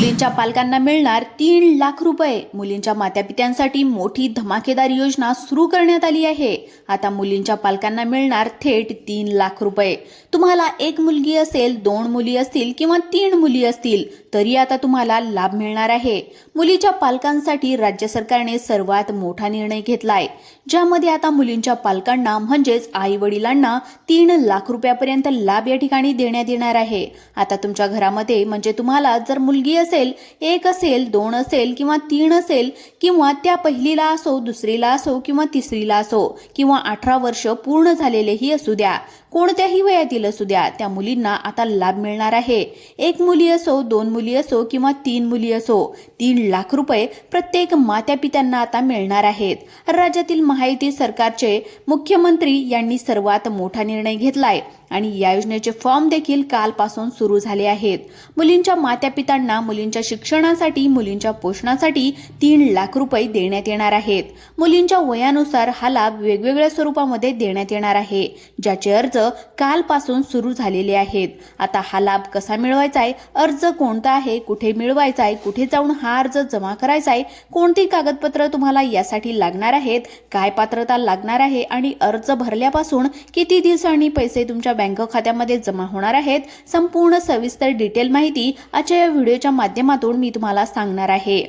मुलींच्या पालकांना मिळणार 3 लाख रुपये। मुलींच्या मातापित्यांसाठी मोठी धमाकेदार योजना सुरू करण्यात आली आहे। आता मुलींच्या पालकांना मिळणार थेट 3 लाख रुपये। तुम्हाला एक मुलगी असेल, 2 मुली असतील किंवा 3 मुली असतील तरी आता तुम्हाला लाभ मिळणार आहे। मुलीच्या पालकांसाठी राज्य सरकारने सर्वात मोठा निर्णय घेतलाय, ज्यामध्ये आता मुलींच्या पालकांना म्हणजेच आई वडिलांना 3 लाख रुपयापर्यंत लाभ या ठिकाणी देण्यात येणार आहे। आता तुमच्या घरामध्ये म्हणजे तुम्हाला जर मुलगी असेल, 1 असेल, 2 असेल किंवा 3 असेल किंवा त्या पहिलीला असो, दुसरीला असो किंवा तिसरीला असो किंवा 18 वर्ष पूर्ण झालेलेही असू द्या, कोणत्याही वयातील असू द्या, त्या मुलींना आता लाभ मिळणार आहे। 1 मुली असो, 2 मुली असो किंवा 3 मुली असो, 3 लाख रुपये प्रत्येक मातापित्यांना आता मिळणार आहेत। राज्यातील महायुती सरकारचे मुख्यमंत्री यांनी सर्वात मोठा निर्णय घेतलाय आणि या योजनेचे फॉर्म देखील कालपासून सुरू झाले आहेत। मुलींच्या मातापित्यांना मुलींच्या शिक्षणासाठी, मुलींच्या पोषणासाठी 3 लाख रुपये देण्यात येणार आहेत। मुलींच्या वयानुसार हा लाभ वेगवेगळ्या स्वरूपामध्ये देण्यात येणार आहे, ज्याचे अर्ज कालपासून सुरू झालेले आहेत। आता हा लाभ कसा मिळवायचा आहे, अर्ज कोणता आहे, कुठे मिळवायचा आहे, कुठे जाऊन हा अर्ज जमा करायचा आहे, कोणती कागदपत्र तुम्हाला यासाठी लागणार आहेत, काय पात्रता लागणार आहे आणि अर्ज भरल्यापासून किती दिवसांनी पैसे तुमच्या बँक खात्यामध्ये जमा होणार आहेत, संपूर्ण सविस्तर डिटेल माहिती आजच्या या व्हिडिओच्या माध्यमातून मी तुम्हाला सांगणार आहे।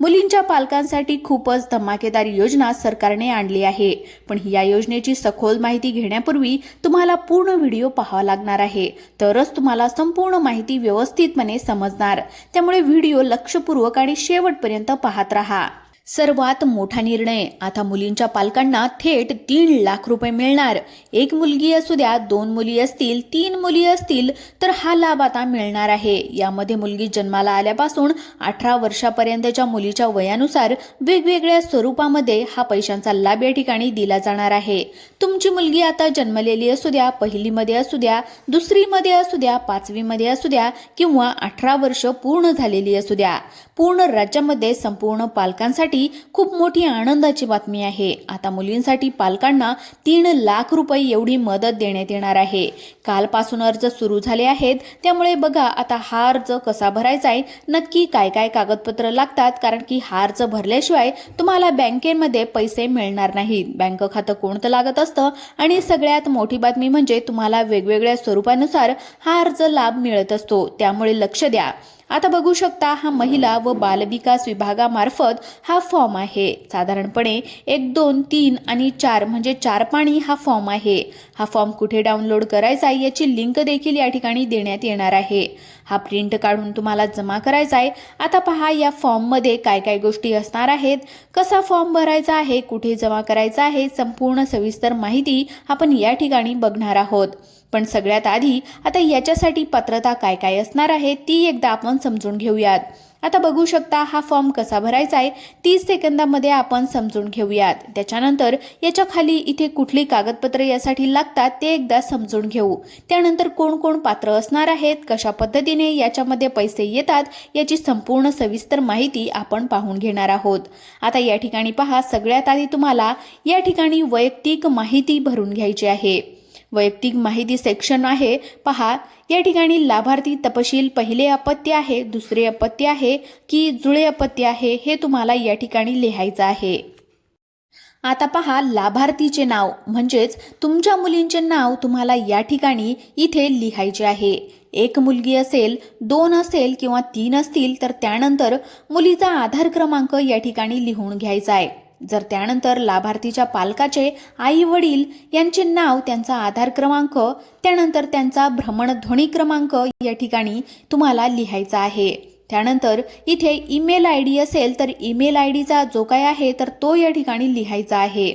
मुलींच्या पालकांसाठी खूपच धमाकेदार योजना सरकारने आणली आहे, पण या योजनेची सखोल माहिती घेण्यापूर्वी तुम्हाला पूर्ण व्हिडिओ पाहावा लागणार आहे, तरच तुम्हाला संपूर्ण माहिती व्यवस्थितपणे समजणार। त्यामुळे व्हिडिओ लक्षपूर्वक आणि शेवटपर्यंत पाहत राहा। सर्वात मोठा निर्णय, आता मुलींच्या पालकांना थेट 3 लाख रुपये मिळणार। 1 मुलगी असू द्या, 2 मुली असतील, 3 मुली असतील तर हा लाभ आता मिळणार आहे। यामध्ये मुलगी जन्माला आल्यापासून 18 वर्षापर्यंतच्या मुलीच्या वयानुसार वेगवेगळ्या स्वरूपामध्ये हा पैशांचा लाभ या ठिकाणी दिला जाणार आहे। तुमची मुलगी आता जन्मलेली असू द्या, पहिलीमध्ये असू द्या, दुसरीमध्ये असू द्या, 5वी मध्ये असू द्या किंवा 18 वर्ष पूर्ण झालेली असू द्या, पूर्ण राज्यामध्ये संपूर्ण पालकांसाठी खूप मोठी आनंदाची बातमी आहे। आता मुलींसाठी पालकांना 3 लाख रुपये एवढी मदत देण्यात येणार आहे। कालपासून अर्ज सुरू झाले आहेत, त्यामुळे बघा आता हा अर्ज कसा भरायचा आहे, नक्की काय काय कागदपत्र लागतात, कारण की हा अर्ज भरल्याशिवाय तुम्हाला बँकेमध्ये पैसे मिळणार नाहीत। बँक खातं कोणतं लागत असतं आणि सगळ्यात मोठी बातमी म्हणजे तुम्हाला वेगवेगळ्या स्वरूपानुसार हा अर्ज लाभ मिळत असतो, त्यामुळे लक्ष द्या। आता बघू शकता, हा महिला व बालविकास विभागामार्फत हा फॉर्म आहे। साधारणपणे 1, 2, 3 आणि 4 म्हणजे 4 पानी हा फॉर्म आहे। हा फॉर्म कुठे डाउनलोड करायचा आहे याची लिंक देखील या ठिकाणी देण्यात येणार आहे। हा प्रिंट काढून तुम्हाला जमा करायचा आहे। आता पहा, या फॉर्म मध्ये काय काय गोष्टी असणार आहेत, कसा फॉर्म भरायचा आहे, कुठे जमा करायचा आहे, संपूर्ण सविस्तर माहिती आपण या ठिकाणी बघणार आहोत। पण सगळ्यात आधी आता याच्यासाठी पात्रता काय काय असणार आहे ती एकदा आपण समजून घेऊयात। आता बघू शकता, हा फॉर्म कसा भरायचा आहे 30 सेकंदामध्ये आपण समजून घेऊयात। त्याच्यानंतर याच्या खाली इथे कुठली कागदपत्रे यासाठी लागतात ते एकदा समजून घेऊ। त्यानंतर कोण कोण पात्र असणार आहेत, कशा पद्धतीने याच्यामध्ये पैसे येतात याची संपूर्ण सविस्तर माहिती आपण पाहून घेणार आहोत। आता या ठिकाणी पहा, सगळ्यात आधी तुम्हाला या ठिकाणी वैयक्तिक माहिती भरून घ्यायची आहे। वैयक्तिक माहिती सेक्शन आहे, पहा या ठिकाणी लाभार्थी तपशील, पहिले अपत्य आहे, दुसरे अपत्य आहे की जुळे अपत्य आहे हे तुम्हाला या ठिकाणी लिहायचं आहे। आता पहा, लाभार्थीचे नाव म्हणजेच तुमच्या मुलींचे नाव तुम्हाला या ठिकाणी इथे लिहायचे आहे। 1 मुलगी असेल, 2 असेल किंवा 3 असतील तर त्यानंतर मुलीचा आधार क्रमांक या ठिकाणी लिहून घ्यायचा आहे। जर त्यानंतर लाभार्थीच्या पालकाचे आई वडील यांचे नाव, त्यांचा आधार क्रमांक, त्यानंतर त्यांचा भ्रमणध्वनी क्रमांक या ठिकाणी तुम्हाला लिहायचा आहे। त्यानंतर इथे ईमेल आयडी असेल तर ईमेल आयडीचा जो काय आहे तर तो या ठिकाणी लिहायचा आहे।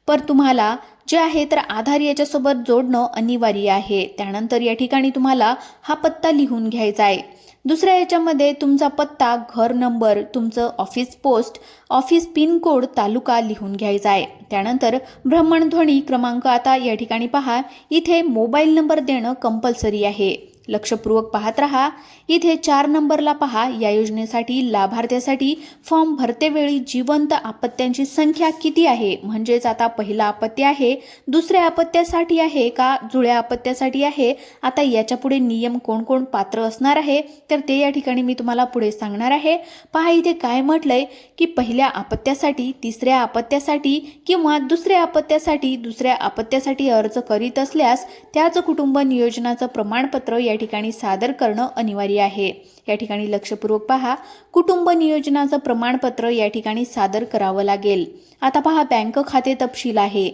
पर तुम्हाला जे आहे तर आधार याच्यासोबत जोडणं अनिवार्य आहे। त्यानंतर या ठिकाणी तुम्हाला हा पत्ता लिहून घ्यायचा आहे। दुसऱ्या याच्यामध्ये तुमचा पत्ता, घर नंबर, तुमचं office post, office pin code, taluka लिहून घ्यायचा आहे। त्यानंतर भ्रमणध्वनी क्रमांक, आता या ठिकाणी पहा इथे मोबाईल नंबर देणं कंपल्सरी आहे। लक्षपूर्वक पाहत रहा। इथे 4 नंबरला पहा, या योजनेसाठी लाभार्थ्यासाठी फॉर्म भरतेवेळी जिवंत अपत्यांची संख्या किती आहे, म्हणजेच आता पहिला अपत्य आहे, दुसऱ्या अपत्यासाठी आहे का जुळ्या अपत्यासाठी आहे. आता याच्या पुढे नियम कोण कोण पात्र असणार आहे तर ते या ठिकाणी मी तुम्हाला पुढे सांगणार आहे. पहा इथे काय म्हटलंय की पहिल्या अपत्यासाठी, तिसऱ्या अपत्यासाठी किंवा दुसऱ्या अपत्यासाठी अर्ज करीत असल्यास त्याच कुटुंब नियोजनाचं प्रमाणपत्र या ठिकाणी सादर करणं अनिवार्य आहे. या ठिकाणी लक्षपूर्वक पहा, कुटुंब नियोजनाचं प्रमाणपत्र या ठिकाणी सादर करावं लागेल. आता पहा, बँक खाते तपशील आहे,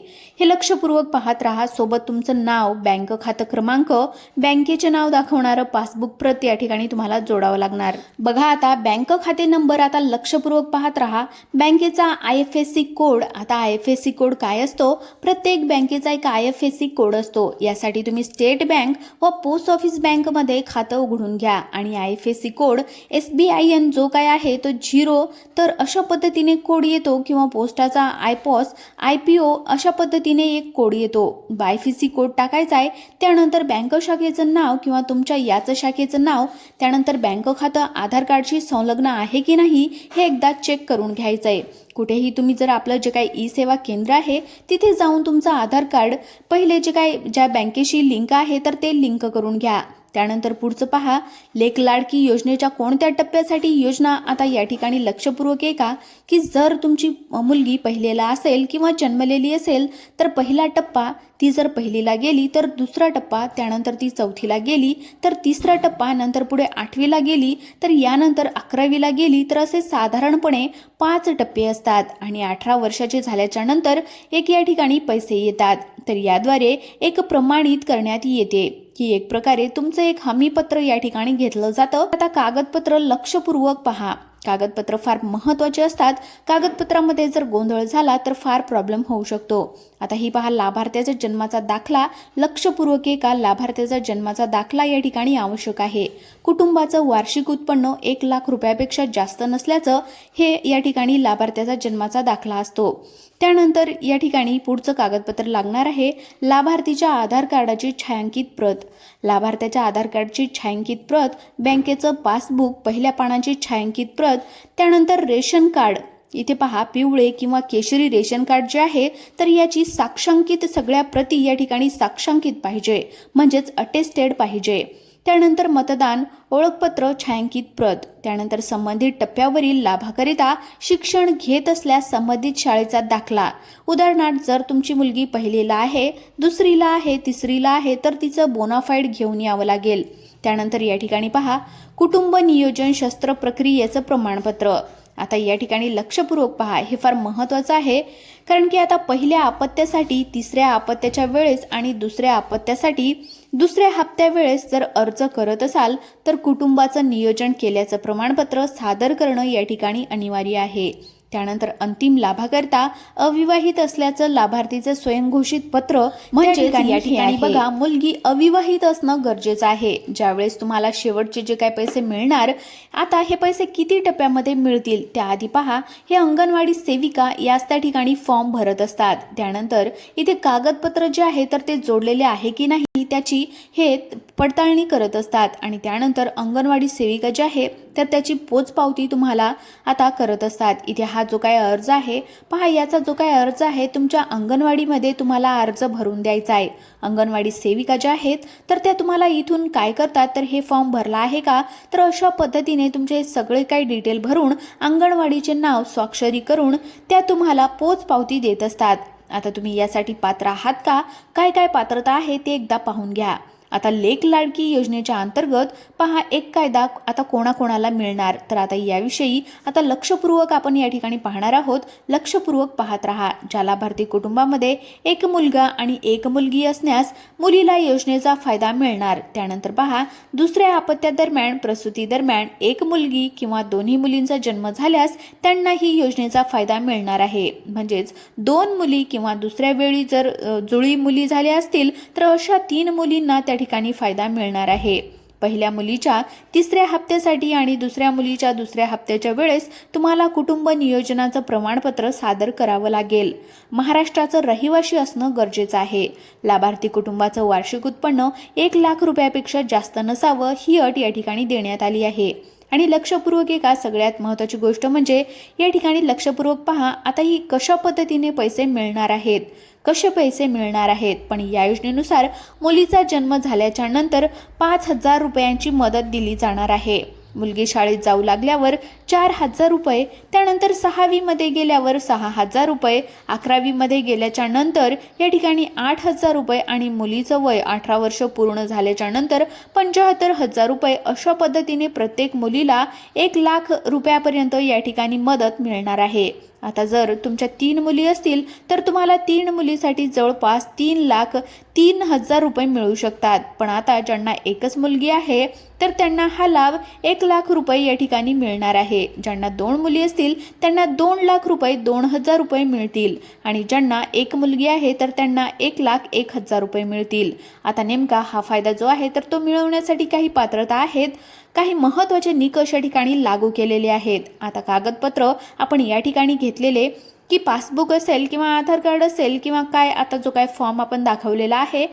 हे लक्षपूर्वक पाहत राहा. सोबत तुमचं नाव, बँक खातं क्रमांक, बँकेचे नाव दाखवणारं पासबुक प्रत या ठिकाणी तुम्हाला जोडावं लागणार. बघा आता बँक खाते नंबर, आता लक्षपूर्वक पाहत राहा. बँकेचा IFSC कोड, आता IFSC कोड काय असतो, प्रत्येक बँकेचा एक IFSC कोड असतो. यासाठी तुम्ही स्टेट बँक व पोस्ट ऑफिस बँकमध्ये खातं उघडून घ्या आणि IFSC कोड SBIN जो काय आहे तो 0, तर अशा पद्धतीने कोड येतो, किंवा पोस्टाचा IPOS IPO अशा पद्धतीने एक कोड येतो. IFSC कोड टाकायचा आहे, त्यानंतर बँक शाखेचं नाव किंवा तुमच्या याच शाखेचं नाव, त्यानंतर बँक खातं आधार कार्डशी संलग्न आहे की नाही हे एकदा चेक करून घ्यायचं आहे. कुठेही तुम्ही जर आपलं जे काही ई सेवा केंद्र आहे तिथे जाऊन तुमचं आधार कार्ड पहिले जे काही ज्या बँकेशी लिंक आहे तर ते लिंक करून घ्या. त्यानंतर पुढचं पहा, लेक लाडकी योजनेच्या कोणत्या टप्प्यासाठी योजना. आता या ठिकाणी लक्षपूर्वक आहे का की जर तुमची मुलगी पहिलेला असेल किंवा जन्मलेली असेल तर पहिला टप्पा, ती जर पहिलीला गेली तर दुसरा टप्पा, त्यानंतर ती चौथीला गेली तर तिसरा टप्पा, नंतर पुढे 8वीला गेली तर यानंतर 11वीला गेली, तर असे साधारणपणे 5 टप्पे असतात. आणि 18 वर्षाचे झाल्याच्या नंतर एक या ठिकाणी पैसे येतात. तर याद्वारे एक प्रमाणित करण्यात येते की एक प्रकारे तुमचं एक हमीपत्र या ठिकाणी घेतलं जातं. आता कागदपत्र लक्षपूर्वक पहा, कागदपत्र फार महत्त्वाचे असतात. कागदपत्रामध्ये जर गोंधळ झाला तर फार प्रॉब्लेम होऊ शकतो. आता ही पहा, लाभार्थ्याचा जन्माचा दाखला, लक्षपूर्वक आहे का, लाभार्थ्याचा जन्माचा दाखला या ठिकाणी आवश्यक आहे. कुटुंबाचं वार्षिक उत्पन्न 1 लाख रुपयापेक्षा जास्त नसल्याचं हे या ठिकाणी लाभार्थ्याचा जन्माचा दाखला असतो. त्यानंतर या ठिकाणी पुढचं कागदपत्र लागणार आहे, लाभार्थीच्या आधार कार्डाची छायांकित प्रत. लाभार्थ्याच्या आधार कार्डची छायांकित प्रत, बँकेचं पासबुक पहिल्या पानाची छायांकित प्रत, त्यानंतर रेशन कार्ड. इथे पहा, पिवळे किंवा केशरी रेशन कार्ड जे आहे तर याची साक्षांकित सगळ्या प्रती या ठिकाणी साक्षांकित पाहिजे, म्हणजेच अटेस्टेड पाहिजे. त्यानंतर मतदान ओळखपत्र छायांकित प्रत. त्यानंतर संबंधित टप्प्यावरील लाभाकरिता शिक्षण घेत असल्यास संबंधित शाळेचा दाखला. उदाहरणार्थ जर तुमची मुलगी पहिलीला आहे, दुसरीला आहे, तिसरीला आहे तर तिचं बोनाफाईड घेऊन यावं लागेल. त्यानंतर या ठिकाणी पहा, कुटुंब नियोजन शस्त्रप्रक्रियेचं प्रमाणपत्र. आता या ठिकाणी लक्षपूर्वक पहा, हे फार महत्त्वाचं आहे, कारण की आता पहिल्या अपत्यासाठी, तिसऱ्या अपत्याच्या वेळेस आणि दुसऱ्या अपत्यासाठी दुसऱ्या हप्त्या वेळेस जर अर्ज करत असाल तर कुटुंबाचं नियोजन केल्याचं प्रमाणपत्र सादर करणं या ठिकाणी अनिवार्य आहे. त्यानंतर अंतिम लाभाकरिता अविवाहित असल्याचं लाभार्थीचं स्वयंघोषित पत्र, म्हणजे या ठिकाणी बघा, मुलगी अविवाहित असणं गरजेचं आहे. ज्यावेळेस तुम्हाला शेवटचे जे काही पैसे मिळणार, आता हे पैसे किती टप्प्यामध्ये मिळतील त्याआधी पहा, हे अंगणवाडी सेविका याच त्या ठिकाणी फॉर्म भरत असतात. त्यानंतर इथे कागदपत्र जे आहे तर ते जोडलेले आहे की नाही त्याची हे पडताळणी करत असतात. आणि त्यानंतर अंगणवाडी सेविका जे आहे तर त्याची पोचपावती तुम्हाला आता करत असतात. इथे हा जो काय अर्ज आहे पहा, याचा जो काय अर्ज आहे तुमच्या अंगणवाडीमध्ये तुम्हाला अर्ज भरून द्यायचा आहे. अंगणवाडी सेविका ज्या आहेत तर त्या तुम्हाला इथून काय करतात तर हे फॉर्म भरला आहे का, तर अशा पद्धतीने तुमचे सगळे काही डिटेल भरून अंगणवाडीचे नाव स्वाक्षरी करून त्या तुम्हाला पोचपावती देत असतात. आता तुम्ही यासाठी पात्र आहात का, काय काय पात्रता आहे ते एकदा पाहून घ्या. आता लेक लाडकी योजनेच्या अंतर्गत पहा, एक कायदा आता कोणाकोणाला मिळणार, तर आता याविषयी आता लक्षपूर्वक आपण या ठिकाणी पाहणार आहोत. लक्षपूर्वक पाहत राहा. ज्या लाभार्थी कुटुंबामध्ये एक मुलगा आणि एक मुलगी असण्यास मुलीला योजनेचा फायदा मिळणार. त्यानंतर पहा, दुसऱ्या अपत्यादरम्यान, प्रसूती दरम्यान एक मुलगी किंवा दोन्ही मुलींचा जन्म झाल्यास त्यांनाही योजनेचा फायदा मिळणार आहे. म्हणजेच 2 मुली किंवा दुसऱ्या वेळी जर जुळी मुली झाल्या असतील तर अशा 3 मुलींना त्या ठिकाणी फायदा मिळणार आहे. पहिल्या मुलीच्या तिसऱ्या हप्त्यासाठी आणि दुसऱ्या मुलीच्या दुसऱ्या हप्त्याच्या वेळेस तुम्हाला कुटुंब नियोजनाचं प्रमाणपत्र सादर करावं लागेल. महाराष्ट्राचं रहिवासी असणं गरजेचं आहे. लाभार्थी कुटुंबाचं वार्षिक उत्पन्न 1 लाख रुपयापेक्षा जास्त नसावं ही अट या ठिकाणी देण्यात आली आहे. आणि लक्षपूर्वक एका सगळ्यात महत्त्वाची गोष्ट म्हणजे या ठिकाणी लक्षपूर्वक पहा, आता ही कशा पद्धतीने पैसे मिळणार आहेत, कसे पैसे मिळणार आहेत. पण या योजनेनुसार मुलीचा जन्म झाल्याच्या नंतर 5,000 रुपयांची मदत दिली जाणार आहे. मुलगी शाळेत जाऊ लागल्यावर 4,000 रुपये, त्यानंतर 6वीमध्ये गेल्यावर 6,000 रुपये, 11वीमध्ये गेल्याच्या नंतर या ठिकाणी 8,000 रुपये आणि मुलीचं वय 18 वर्ष पूर्ण झाल्याच्या नंतर 75,000 रुपये. अशा पद्धतीने प्रत्येक मुलीला 1 लाख रुपयापर्यंत या ठिकाणी मदत मिळणार आहे. आता जर तुमच्या 3 मुली असतील तर तुम्हाला 3 मुलीसाठी जवळपास 3,03,000 रुपये मिळू शकतात. पण आता ज्यांना एकच मुलगी आहे तर त्यांना हा लाभ 1 लाख रुपये या ठिकाणी मिळणार आहे. ज्यांना 2 मुली असतील त्यांना 2 लाख रुपये 2,000 रुपये मिळतील आणि ज्यांना एक मुलगी आहे तर त्यांना 1,01,000 रुपये मिळतील. आता नेमका हा फायदा जो आहे तर तो मिळवण्यासाठी काही पात्रता आहेत, काही महत्त्वाचे निकष या ठिकाणी लागू केलेले आहेत. आता कागदपत्र आपण या ठिकाणी घेतलेले की पासबुक असेल किंवा आधार कार्ड असेल किंवा काय, आता जो काय फॉर्म आपण दाखवलेला आहे,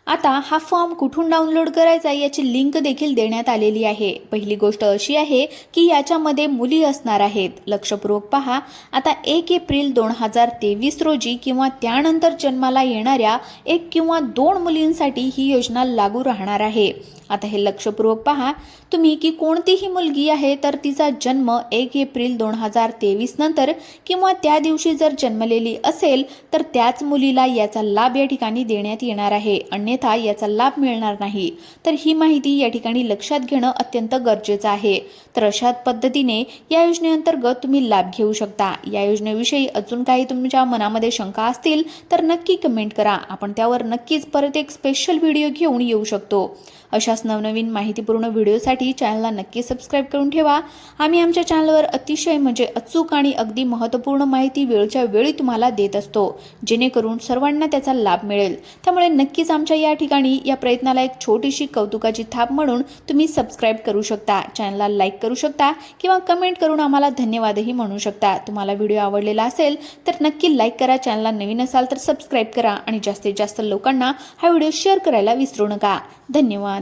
आता हा फॉर्म कुठून डाउनलोड करायचा याची लिंक देखील देण्यात आलेली आहे. पहिली गोष्ट अशी आहे की याच्यामध्ये मुली असणार आहेत. लक्षपूर्वक पहा, आता 1 एप्रिल 2023 रोजी किंवा त्यानंतर जन्माला येणाऱ्या 1 किंवा 2 मुलींसाठी ही योजना लागू राहणार आहे. आता हे लक्षपूर्वक पहा तुम्ही की कोणतीही मुलगी आहे तर तिचा जन्म 1 एप्रिल 2023 नंतर किंवा त्या दिवशी जर जन्मलेली असेल तर त्याच मुलीला याचा लाभ या ठिकाणी देण्यात येणार आहे, अन्यथा याचा लाभ मिळणार नाही. तर ही माहिती या ठिकाणी लक्षात घेणं अत्यंत गरजेचं आहे. तर अशा पद्धतीने या योजनेअंतर्गत तुम्ही लाभ घेऊ शकता. या योजनेविषयी अजून काही तुमच्या मनामध्ये शंका असतील तर नक्की कमेंट करा, आपण त्यावर नक्कीच परत एक स्पेशल व्हिडिओ घेऊन येऊ शकतो. अशाच नवनवीन माहितीपूर्ण व्हिडिओसाठी चॅनलला नक्की सबस्क्राईब करून ठेवा. आम्ही आमच्या चॅनलवर अतिशय अचूक आणि अगदी महत्त्वपूर्ण माहिती वेळच्या वेळी तुम्हाला देत असतो, जेणेकरून सर्वांना त्याचा लाभ मिळेल. त्यामुळे नक्कीच आमच्या या ठिकाणी या प्रयत्नाला एक छोटीशी कौतुकाची थाप म्हणून तुम्ही सबस्क्राईब करू शकता, चॅनलला लाईक करू शकता किंवा कमेंट करून आम्हाला धन्यवादही म्हणू शकता. तुम्हाला व्हिडिओ आवडलेला असेल तर नक्की लाईक करा, चॅनलला नवीन असाल तर सबस्क्राईब करा आणि जास्तीत जास्त लोकांना हा व्हिडिओ शेअर करायला विसरू नका. धन्यवाद.